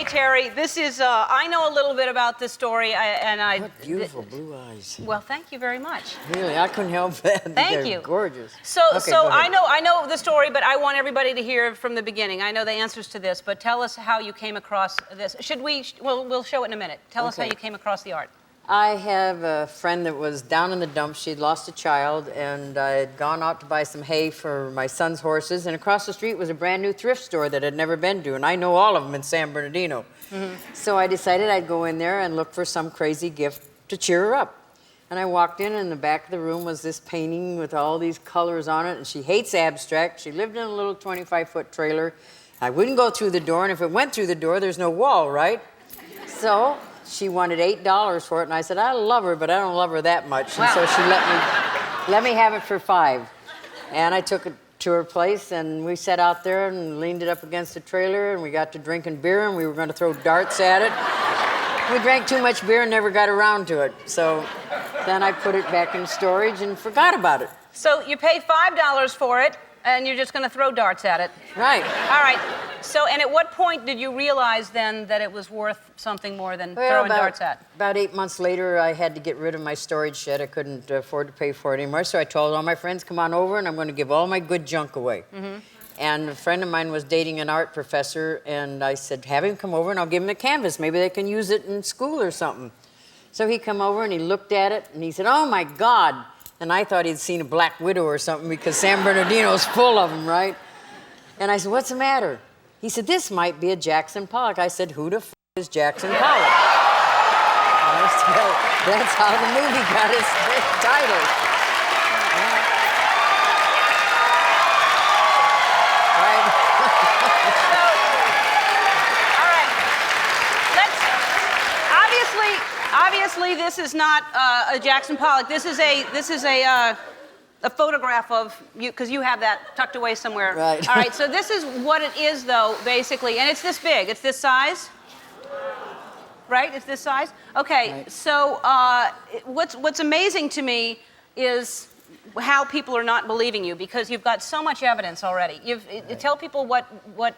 Teri, this is, I know a little bit about this story, What beautiful blue eyes. Well, thank you very much. Really, I couldn't help that. Thank They're you. Gorgeous. So, Okay, I know the story, but I want everybody to hear from the beginning. I know the answers to this, but tell us how you came across this. Should we, we'll show it in a minute. Tell us how you came across the art. I have a friend that was down in the dumps. She'd lost a child, and I had gone out to buy some hay for my son's horses, and across the street was a brand new thrift store that I'd never been to, and I know all of them in San Bernardino. So I decided I'd go in there and look for some crazy gift to cheer her up. And I walked in, and in the back of the room was this painting with all these colors on it, and she hates abstract. She lived in a little 25-foot trailer. I wouldn't go through the door, and if it went through the door, there's no wall, right? So she wanted $8 for it, and I said, I love her, but I don't love her that much. And so she let me have it for $5. And I took it to her place, and we sat out there and leaned it up against the trailer, and we got to drinking beer, and we were going to throw darts at it. We drank too much beer and never got around to it. So then I put it back in storage and forgot about it. So you pay $5 for it, and you're just going to throw darts at it. Right. All right. So, and at what point did you realize then that it was worth something more than throwing darts at? About 8 months later, I had to get rid of my storage shed. I couldn't afford to pay for it anymore. So I told all my friends, come on over, and I'm going to give all my good junk away. And a friend of mine was dating an art professor, and I said, have him come over, and I'll give him a canvas. Maybe they can use it in school or something. So he come over, and he looked at it, and he said, oh, my God. And I thought he'd seen a Black Widow or something, because San Bernardino's full of them, right? And I said, what's the matter? He said, this might be a Jackson Pollock. I said, who the f is Jackson Pollock? That's how the movie got its title. All right. Obviously, this is not a Jackson Pollock. This is a photograph of you, because you have that tucked away somewhere. Right. All right, so this is what it is, though, basically. And it's this big. It's this size? Right? It's this size? Okay, right. So what's amazing to me is how people are not believing you, because you've got so much evidence already. Tell people what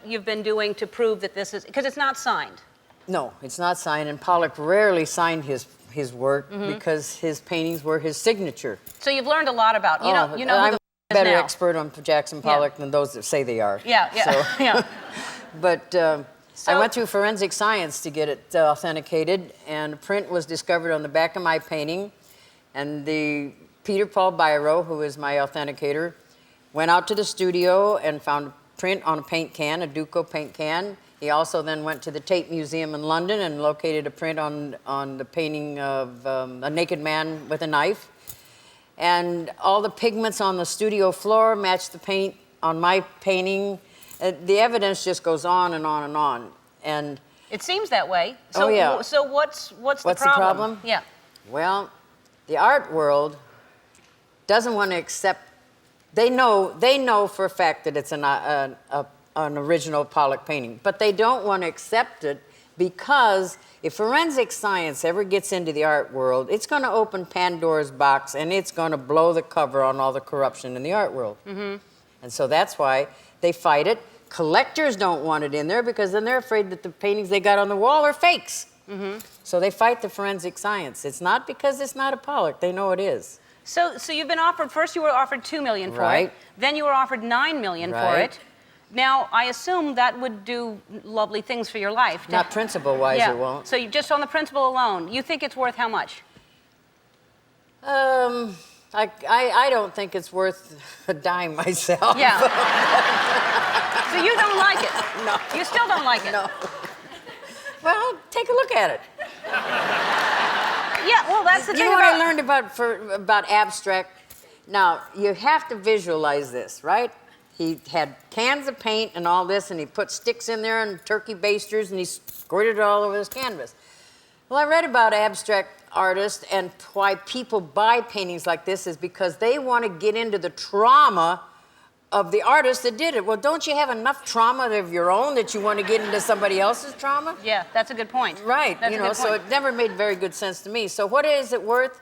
you've been doing to prove that this is, because it's not signed. No, it's not signed, and Pollock rarely signed his work because his paintings were his signature. So you've learned a lot about, you know who I'm a better now. expert on Jackson Pollock than those that say they are. Yeah. So, Yeah. But I went through forensic science to get it authenticated, and a print was discovered on the back of my painting, and the Peter Paul Biro, who is my authenticator, went out to the studio and found a print on a paint can, a Duco paint can. He also then went to the Tate Museum in London and located a print on the painting of a naked man with a knife. And all the pigments on the studio floor matched the paint on my painting. The evidence just goes on and on and on. And it seems that way. So, So what's the problem? Yeah. Well, the art world doesn't want to accept. They know for a fact that it's an original Pollock painting, but they don't want to accept it because if forensic science ever gets into the art world, it's going to open Pandora's box, and it's going to blow the cover on all the corruption in the art world. And so that's why they fight it. Collectors don't want it in there because then they're afraid that the paintings they got on the wall are fakes. So they fight the forensic science. It's not because it's not a Pollock. They know it is. So you've been offered, first you were offered $2 million for it. Then you were offered $9 million for it. Now, I assume that would do lovely things for your life. Not principle-wise, it won't. So you just on the principle alone, you think it's worth how much? I don't think it's worth a dime myself. Yeah. So you don't like it? No. You still don't like it? No. Well, take a look at it. Yeah, well, that's the thing You know what I learned about abstract? Now, you have to visualize this, right? He had cans of paint and all this, and he put sticks in there and turkey basters, and he squirted it all over his canvas. Well, I read about abstract artists, and why people buy paintings like this is because they want to get into the trauma of the artist that did it. Well, don't you have enough trauma of your own that you want to get into somebody else's trauma? Yeah, that's a good point. Right. That's a good point. So it never made very good sense to me. So what is it worth?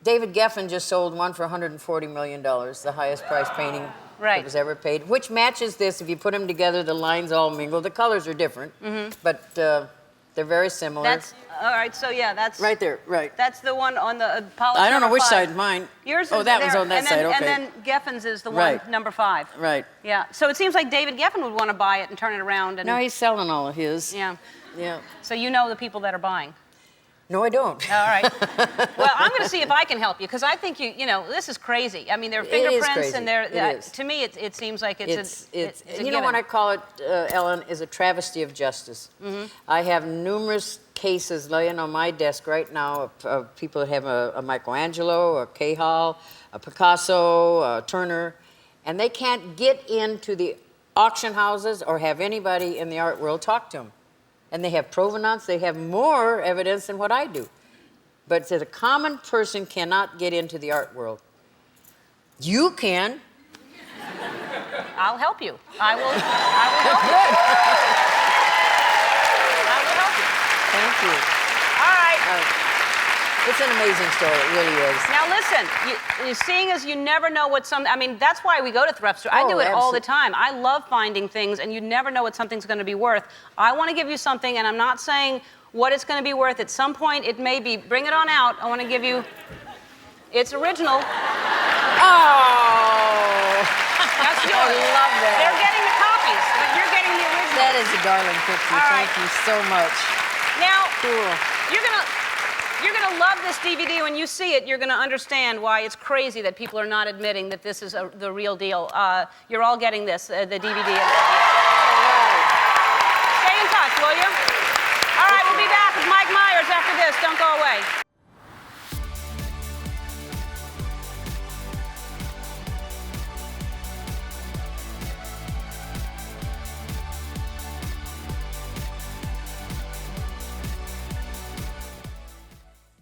David Geffen just sold one for $140 million, the highest priced painting. Right. that was ever paid, which matches this. If you put them together, the lines all mingle. The colors are different, but they're very similar. That's all right. So yeah, that's right there, right. That's the one on the polish. I don't know number which 5. side mine. Yours oh, is that there. one's on that and side, then, okay. And then Geffen's is the one, Right. number 5. Right. Yeah. So it seems like David Geffen would want to buy it and turn it around. And, No, he's selling all of his. yeah. Yeah. So you know the people that are buying. No, I don't. All right. Well, I'm going to see if I can help you because I think you know, this is crazy. I mean, there are It is fingerprints crazy. and there. It is. To me, it seems like it's a you know given. what I call it, Ellen, is a travesty of justice. I have numerous cases laying on my desk right now of people that have a Michelangelo, a Cajal, a Picasso, a Turner, and they can't get into the auction houses or have anybody in the art world talk to them. And they have provenance, they have more evidence than what I do. But the common person cannot get into the art world. You can. I'll help you. I will help you. I will help you. Thank you. All right. It's an amazing story, it really is. Now listen, seeing as you never know what I mean, that's why we go to thrift stores. I do it all the time. I love finding things, and you never know what something's going to be worth. I want to give you something, and I'm not saying what it's going to be worth. At some point, it may be. Bring it on out. I want to give you. It's original. Oh! That's yours. I love that. They're getting the copies, but you're getting the original. That is a darling picture. All right. Thank you so much. Now, Cool. You're gonna love this DVD. When you see it, you're gonna understand why it's crazy that people are not admitting that this is the real deal. You're all getting this, the DVD. Stay in touch, will you? All right, we'll be back with Mike Myers after this. Don't go away.